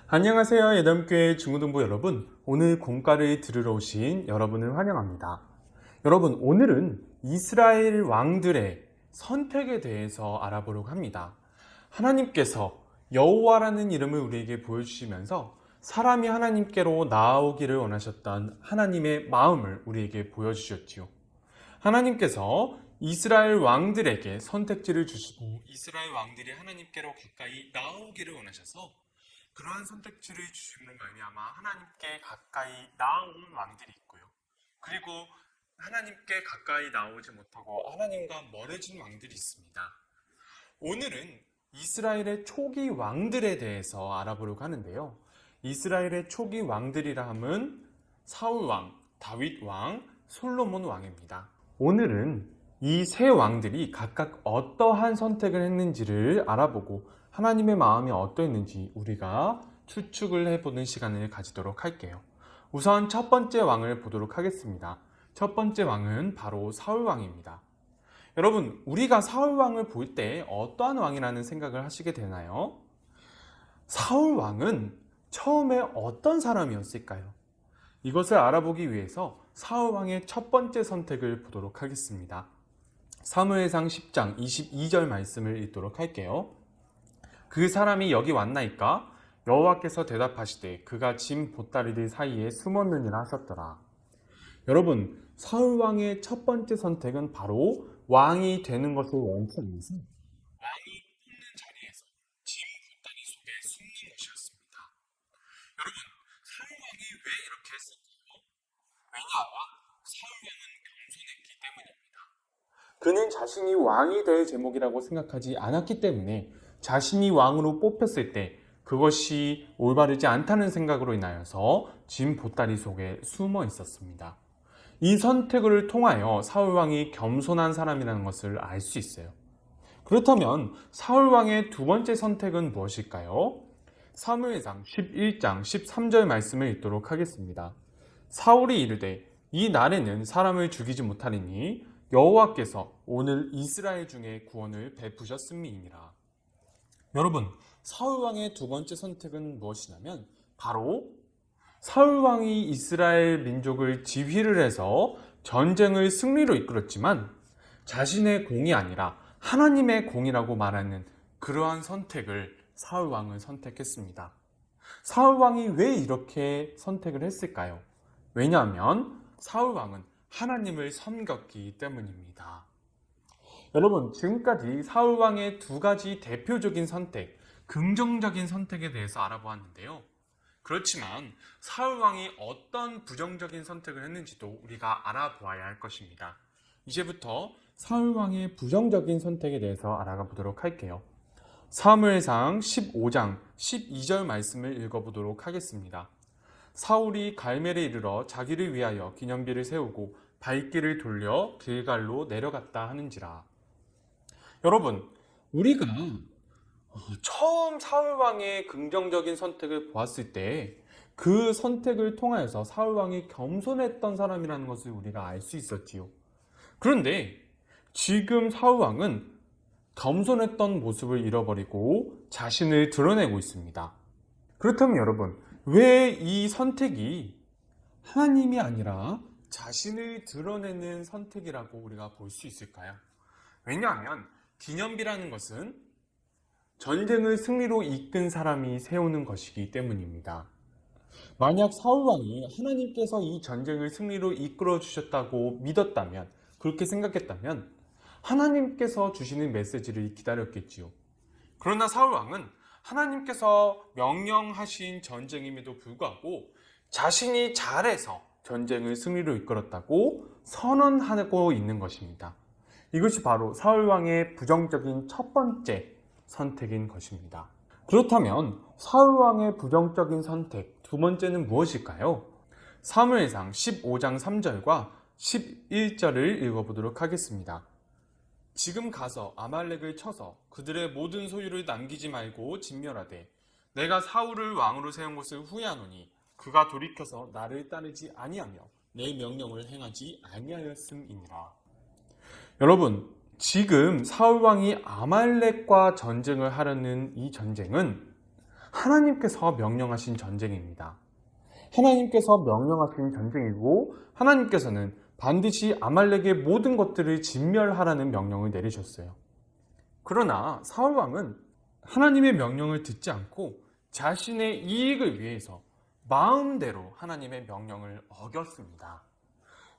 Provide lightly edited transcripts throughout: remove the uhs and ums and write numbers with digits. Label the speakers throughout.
Speaker 1: 안녕하세요. 예담교회 중고등부 여러분. 오늘 공과를 들으러 오신 여러분을 환영합니다. 여러분, 오늘은 이스라엘 왕들의 선택에 대해서 알아보려고 합니다. 하나님께서 여호와라는 이름을 우리에게 보여주시면서 사람이 하나님께로 나아오기를 원하셨던 하나님의 마음을 우리에게 보여주셨지요. 하나님께서 이스라엘 왕들에게 선택지를 주시고 이스라엘 왕들이 하나님께로 가까이 나아오기를 원하셔서 그러한 선택지를 주심으로 말미암아 하나님께 가까이 나아온 왕들이 있고요. 그리고 하나님께 가까이 나오지 못하고 하나님과 멀어진 왕들이 있습니다. 오늘은 이스라엘의 초기 왕들에 대해서 알아보려고 하는데요. 이스라엘의 초기 왕들이라 함은 사울 왕, 다윗 왕, 솔로몬 왕입니다. 오늘은 이 세 왕들이 각각 어떠한 선택을 했는지를 알아보고 하나님의 마음이 어떠했는지 우리가 추측을 해보는 시간을 가지도록 할게요. 우선 첫 번째 왕을 보도록 하겠습니다. 첫 번째 왕은 바로 사울 왕입니다. 여러분, 우리가 사울 왕을 볼 때 어떠한 왕이라는 생각을 하시게 되나요? 사울 왕은 처음에 어떤 사람이었을까요? 이것을 알아보기 위해서 사울 왕의 첫 번째 선택을 보도록 하겠습니다. 사무엘상 10장 22절 말씀을 읽도록 할게요. 그 사람이 여기 왔나이까? 여호와께서 대답하시되 그가 짐 보따리들 사이에 숨었느니라 하셨더라. 여러분, 사울 왕의 첫 번째 선택은 바로 왕이 되는 것을 원치 않으면서 왕이 있는 자리에서 짐 보따리 속에 숨는 것이었습니다. 여러분, 사울 왕이 왜 이렇게 했을까요? 왜냐하면 사울 왕은 겸손했기 때문입니다. 그는 자신이 왕이 될 제목이라고 생각하지 않았기 때문에 자신이 왕으로 뽑혔을 때 그것이 올바르지 않다는 생각으로 인하여서 짐 보따리 속에 숨어 있었습니다. 이 선택을 통하여 사울 왕이 겸손한 사람이라는 것을 알 수 있어요. 그렇다면 사울 왕의 두 번째 선택은 무엇일까요? 사무엘상 11장 13절 말씀을 읽도록 하겠습니다. 사울이 이르되 이 날에는 사람을 죽이지 못하리니 여호와께서 오늘 이스라엘 중에 구원을 베푸셨음이니라. 여러분, 사울 왕의 두 번째 선택은 무엇이냐면 바로 사울 왕이 이스라엘 민족을 지휘를 해서 전쟁을 승리로 이끌었지만 자신의 공이 아니라 하나님의 공이라고 말하는 그러한 선택을 사울 왕은 선택했습니다. 사울 왕이 왜 이렇게 선택을 했을까요? 왜냐하면 사울 왕은 하나님을 섬겼기 때문입니다. 여러분, 지금까지 사울 왕의 두 가지 대표적인 선택, 긍정적인 선택에 대해서 알아보았는데요. 그렇지만 사울 왕이 어떤 부정적인 선택을 했는지도 우리가 알아보아야 할 것입니다. 이제부터 사울 왕의 부정적인 선택에 대해서 알아가 보도록 할게요. 사무엘상 15장 12절 말씀을 읽어보도록 하겠습니다. 사울이 갈멜에 이르러 자기를 위하여 기념비를 세우고 발길을 돌려 길갈로 내려갔다 하는지라. 여러분, 우리가 처음 사울 왕의 긍정적인 선택을 보았을 때 그 선택을 통하여서 사울 왕이 겸손했던 사람이라는 것을 우리가 알 수 있었지요. 그런데 지금 사울 왕은 겸손했던 모습을 잃어버리고 자신을 드러내고 있습니다. 그렇다면 여러분, 왜 이 선택이 하나님이 아니라 자신을 드러내는 선택이라고 우리가 볼 수 있을까요? 왜냐하면 기념비라는 것은 전쟁을 승리로 이끈 사람이 세우는 것이기 때문입니다. 만약 사울 왕이 하나님께서 이 전쟁을 승리로 이끌어 주셨다고 믿었다면, 그렇게 생각했다면 하나님께서 주시는 메시지를 기다렸겠지요. 그러나 사울 왕은 하나님께서 명령하신 전쟁임에도 불구하고 자신이 잘해서 전쟁을 승리로 이끌었다고 선언하고 있는 것입니다. 이것이 바로 사울 왕의 부정적인 첫 번째 선택인 것입니다. 그렇다면 사울 왕의 부정적인 선택 두 번째는 무엇일까요? 사무엘상 15장 3절과 11절을 읽어보도록 하겠습니다. 지금 가서 아말렉을 쳐서 그들의 모든 소유를 남기지 말고 진멸하되 내가 사울을 왕으로 세운 것을 후회하노니 그가 돌이켜서 나를 따르지 아니하며 내 명령을 행하지 아니하였음이니라. 여러분, 지금 사울 왕이 아말렉과 전쟁을 하려는 이 전쟁은 하나님께서 명령하신 전쟁입니다. 하나님께서 명령하신 전쟁이고 하나님께서는 반드시 아말렉의 모든 것들을 진멸하라는 명령을 내리셨어요. 그러나 사울 왕은 하나님의 명령을 듣지 않고 자신의 이익을 위해서 마음대로 하나님의 명령을 어겼습니다.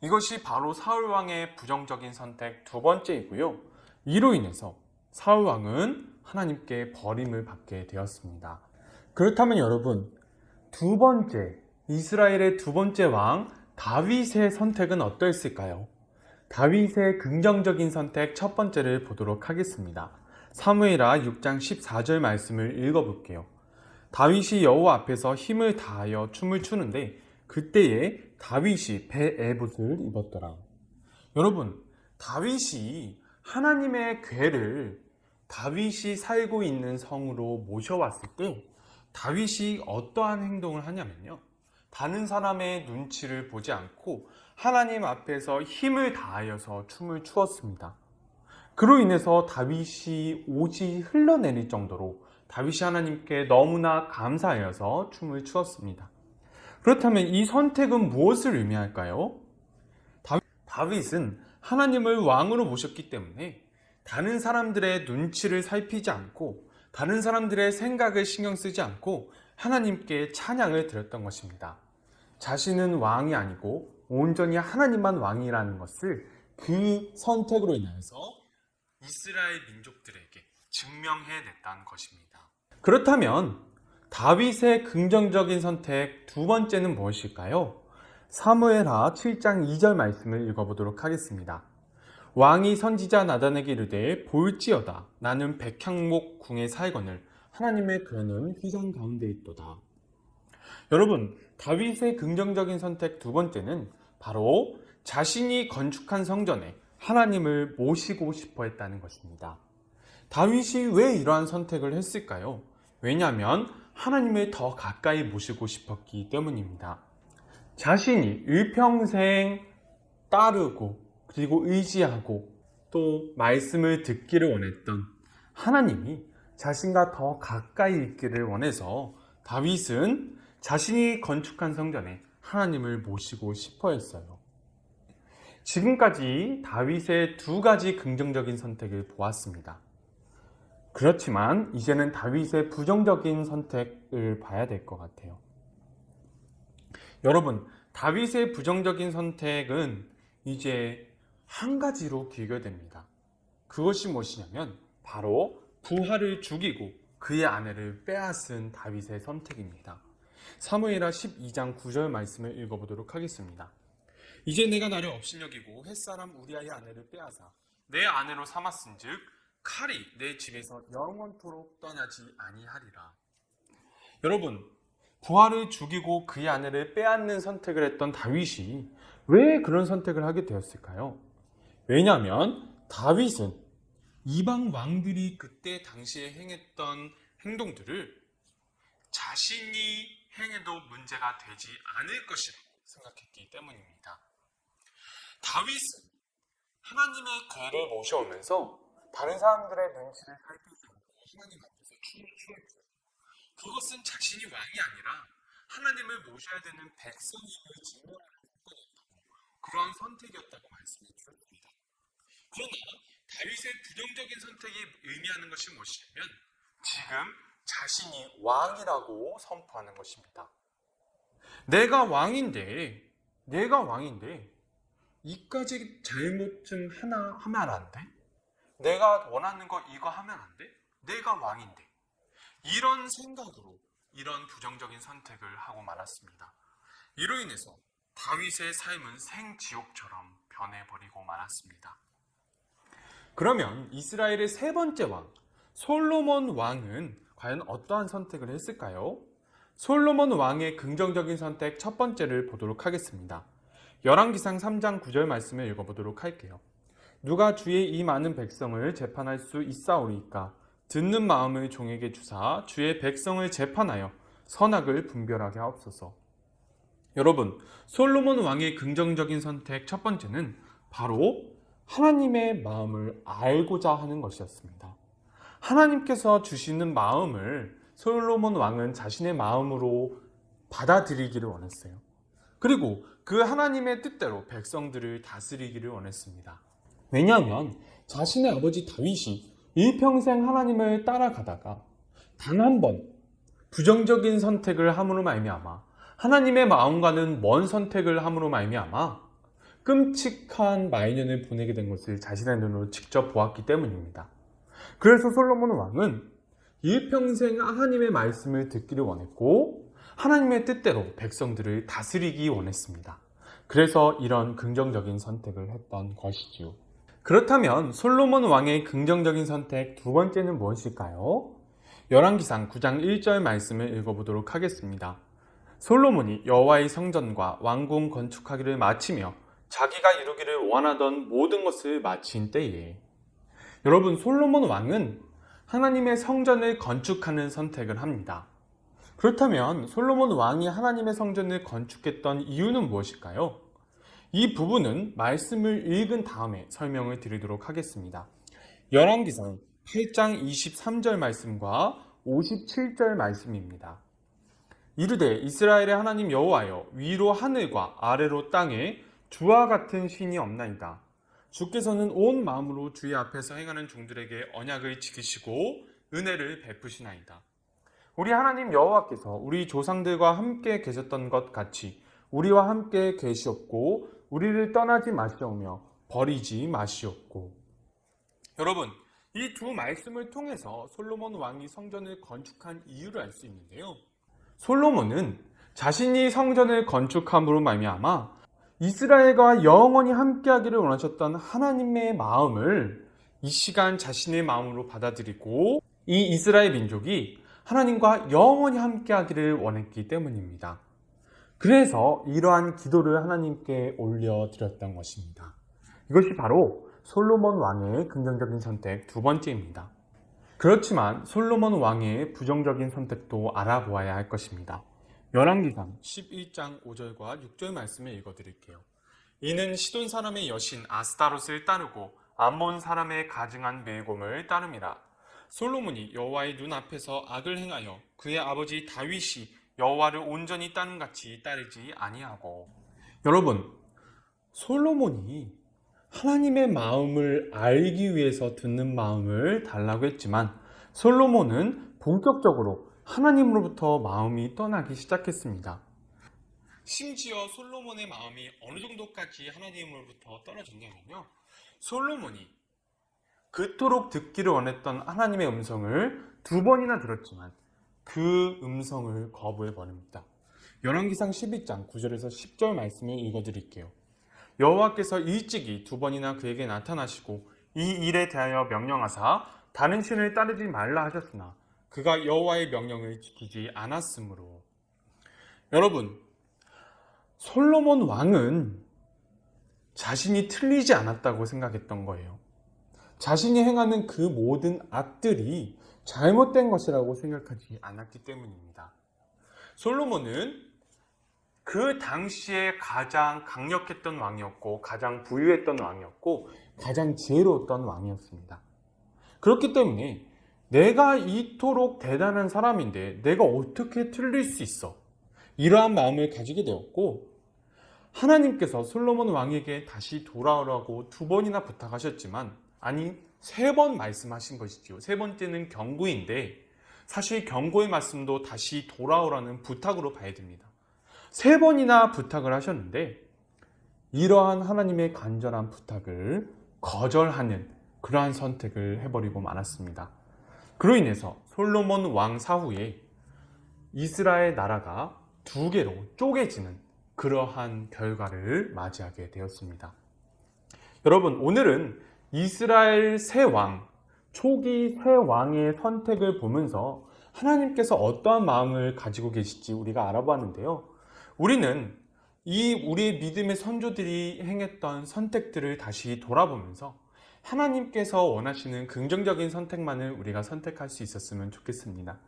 Speaker 1: 이것이 바로 사울 왕의 부정적인 선택 두 번째이고요. 이로 인해서 사울 왕은 하나님께 버림을 받게 되었습니다. 그렇다면 여러분, 두 번째, 이스라엘의 두 번째 왕 다윗의 선택은 어떠했을까요? 다윗의 긍정적인 선택 첫 번째를 보도록 하겠습니다. 사무엘하 6장 14절 말씀을 읽어볼게요. 다윗이 여호와 앞에서 힘을 다하여 춤을 추는데 그때에 다윗이 베에봇을 입었더라. 여러분, 다윗이 하나님의 궤를 다윗이 살고 있는 성으로 모셔왔을 때 다윗이 어떠한 행동을 하냐면요, 다른 사람의 눈치를 보지 않고 하나님 앞에서 힘을 다하여서 춤을 추었습니다. 그로 인해서 다윗이 옷이 흘러내릴 정도로 다윗이 하나님께 너무나 감사하여서 춤을 추었습니다. 그렇다면 이 선택은 무엇을 의미할까요? 다윗은 하나님을 왕으로 모셨기 때문에 다른 사람들의 눈치를 살피지 않고 다른 사람들의 생각을 신경 쓰지 않고 하나님께 찬양을 드렸던 것입니다. 자신은 왕이 아니고 온전히 하나님만 왕이라는 것을 그 선택으로 인하여서 이스라엘 민족들에게 증명해냈다는 것입니다. 그렇다면 다윗의 긍정적인 선택 두 번째는 무엇일까요? 사무엘하 7장 2절 말씀을 읽어보도록 하겠습니다. 왕이 선지자 나단에게 이르되 볼지어다 나는 백향목 궁에 살거늘 하나님의 궤는 휘장 가운데 있도다. 여러분, 다윗의 긍정적인 선택 두 번째는 바로 자신이 건축한 성전에 하나님을 모시고 싶어 했다는 것입니다. 다윗이 왜 이러한 선택을 했을까요? 왜냐하면 하나님을 더 가까이 모시고 싶었기 때문입니다. 자신이 일평생 따르고 그리고 의지하고 또 말씀을 듣기를 원했던 하나님이 자신과 더 가까이 있기를 원해서 다윗은 자신이 건축한 성전에 하나님을 모시고 싶어 했어요. 지금까지 다윗의 두 가지 긍정적인 선택을 보았습니다. 그렇지만 이제는 다윗의 부정적인 선택을 봐야 될 것 같아요. 여러분, 다윗의 부정적인 선택은 이제 한 가지로 귀결됩니다. 그것이 무엇이냐면 바로 부하를 죽이고 그의 아내를 빼앗은 다윗의 선택입니다. 사무엘하 12장 9절 말씀을 읽어보도록 하겠습니다. 이제 내가 나를 업신여기고 햇사람 우리아의 아내를 빼앗아 내 아내로 삼았은즉 칼이 내 집에서 영원토록 떠나지 아니하리라. 여러분, 부하를 죽이고 그의 아내를 빼앗는 선택을 했던 다윗이 왜 그런 선택을 하게 되었을까요? 왜냐하면 다윗은 이방 왕들이 그때 당시에 행했던 행동들을 자신이 행해도 문제가 되지 않을 것이라고 생각했기 때문입니다. 다윗은 하나님의 궤를 모셔오면서 다른 사람들의 눈치를 살피지 않고 하나님 앞에서 춤을 추었죠. 그것은 자신이 왕이 아니라 하나님을 모셔야 되는 백성임을 증명하는 사건이었고 그러한 선택이었다고 말씀해 주셨습니다. 그러나 다윗의 부정적인 선택이 의미하는 것이 무엇이냐면 지금 자신이 왕이라고 선포하는 것입니다. 내가 왕인데 이까지 잘못 좀 하나 하면 안 돼? 내가 원하는 거 이거 하면 안 돼? 내가 왕인데. 이런 생각으로 이런 부정적인 선택을 하고 말았습니다. 이로 인해서 다윗의 삶은 생지옥처럼 변해버리고 말았습니다. 그러면 이스라엘의 세 번째 왕, 솔로몬 왕은 과연 어떠한 선택을 했을까요? 솔로몬 왕의 긍정적인 선택 첫 번째를 보도록 하겠습니다. 열왕기상 3장 9절 말씀을 읽어보도록 할게요. 누가 주의 이 많은 백성을 재판할 수 있사오리이까? 듣는 마음을 종에게 주사 주의 백성을 재판하여 선악을 분별하게 하옵소서. 여러분, 솔로몬 왕의 긍정적인 선택 첫 번째는 바로 하나님의 마음을 알고자 하는 것이었습니다. 하나님께서 주시는 마음을 솔로몬 왕은 자신의 마음으로 받아들이기를 원했어요. 그리고 그 하나님의 뜻대로 백성들을 다스리기를 원했습니다. 왜냐하면 자신의 아버지 다윗이 일평생 하나님을 따라가다가 단 한 번 부정적인 선택을 함으로 말미암아 하나님의 마음과는 먼 선택을 함으로 말미암아 끔찍한 말년을 보내게 된 것을 자신의 눈으로 직접 보았기 때문입니다. 그래서 솔로몬 왕은 일평생 하나님의 말씀을 듣기를 원했고 하나님의 뜻대로 백성들을 다스리기 원했습니다. 그래서 이런 긍정적인 선택을 했던 것이지요. 그렇다면 솔로몬 왕의 긍정적인 선택 두 번째는 무엇일까요? 열왕기상 9장 1절 말씀을 읽어보도록 하겠습니다. 솔로몬이 여호와의 성전과 왕궁 건축하기를 마치며 자기가 이루기를 원하던 모든 것을 마친 때에, 여러분, 솔로몬 왕은 하나님의 성전을 건축하는 선택을 합니다. 그렇다면 솔로몬 왕이 하나님의 성전을 건축했던 이유는 무엇일까요? 이 부분은 말씀을 읽은 다음에 설명을 드리도록 하겠습니다. 열왕기상 8장 23절 말씀과 57절 말씀입니다. 이르되 이스라엘의 하나님 여호와여, 위로 하늘과 아래로 땅에 주와 같은 신이 없나이다. 주께서는 온 마음으로 주의 앞에서 행하는 종들에게 언약을 지키시고 은혜를 베푸시나이다. 우리 하나님 여호와께서 우리 조상들과 함께 계셨던 것 같이 우리와 함께 계시옵고 우리를 떠나지 마시오며 버리지 마시옵고. 여러분, 이 두 말씀을 통해서 솔로몬 왕이 성전을 건축한 이유를 알 수 있는데요. 솔로몬은 자신이 성전을 건축함으로 말미암아 이스라엘과 영원히 함께하기를 원하셨던 하나님의 마음을 이 시간 자신의 마음으로 받아들이고 이 이스라엘 민족이 하나님과 영원히 함께하기를 원했기 때문입니다. 그래서 이러한 기도를 하나님께 올려드렸던 것입니다. 이것이 바로 솔로몬 왕의 긍정적인 선택 두 번째입니다. 그렇지만 솔로몬 왕의 부정적인 선택도 알아보아야 할 것입니다. 열왕기상 11장 5절과 6절 말씀을 읽어드릴게요. 이는 시돈 사람의 여신 아스타롯을 따르고 암몬 사람의 가증한 밀곰을 따름이라. 솔로몬이 여호와의 눈앞에서 악을 행하여 그의 아버지 다윗이 여호와를 온전히 따른 같이 따르지 아니하고. 여러분, 솔로몬이 하나님의 마음을 알기 위해서 듣는 마음을 달라고 했지만 솔로몬은 본격적으로 하나님으로부터 마음이 떠나기 시작했습니다. 심지어 솔로몬의 마음이 어느 정도까지 하나님으로부터 떨어졌냐면요, 솔로몬이 그토록 듣기를 원했던 하나님의 음성을 두 번이나 들었지만 그 음성을 거부해버립니다. 열왕기상 12장 9절에서 10절 말씀을 읽어드릴게요. 여호와께서 일찍이 두 번이나 그에게 나타나시고 이 일에 대하여 명령하사 다른 신을 따르지 말라 하셨으나 그가 여호와의 명령을 지키지 않았으므로. 여러분, 솔로몬 왕은 자신이 틀리지 않았다고 생각했던 거예요. 자신이 행하는 그 모든 악들이 잘못된 것이라고 생각하지 않았기 때문입니다. 솔로몬은 그 당시에 가장 강력했던 왕이었고 가장 부유했던 왕이었고 가장 지혜로웠던 왕이었습니다. 그렇기 때문에 내가 이토록 대단한 사람인데 내가 어떻게 틀릴 수 있어? 이러한 마음을 가지게 되었고, 하나님께서 솔로몬 왕에게 다시 돌아오라고 두 번이나 부탁하셨지만, 아니, 세 번 말씀하신 것이지요. 세 번째는 경고인데 사실 경고의 말씀도 다시 돌아오라는 부탁으로 봐야 됩니다. 세 번이나 부탁을 하셨는데 이러한 하나님의 간절한 부탁을 거절하는 그러한 선택을 해버리고 말았습니다. 그로 인해서 솔로몬 왕 사후에 이스라엘 나라가 두 개로 쪼개지는 그러한 결과를 맞이하게 되었습니다. 여러분, 오늘은 이스라엘 새 왕, 초기 새 왕의 선택을 보면서 하나님께서 어떠한 마음을 가지고 계실지 우리가 알아보았는데요. 우리는 우리의 믿음의 선조들이 행했던 선택들을 다시 돌아보면서 하나님께서 원하시는 긍정적인 선택만을 우리가 선택할 수 있었으면 좋겠습니다.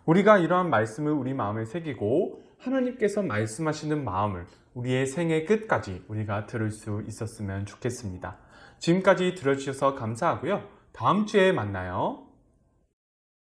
Speaker 1: 우리가 이러한 말씀을 우리 마음에 새기고 하나님께서 말씀하시는 마음을 우리의 생애 끝까지 우리가 들을 수 있었으면 좋겠습니다. 지금까지 들어주셔서 감사하고요. 다음 주에 만나요.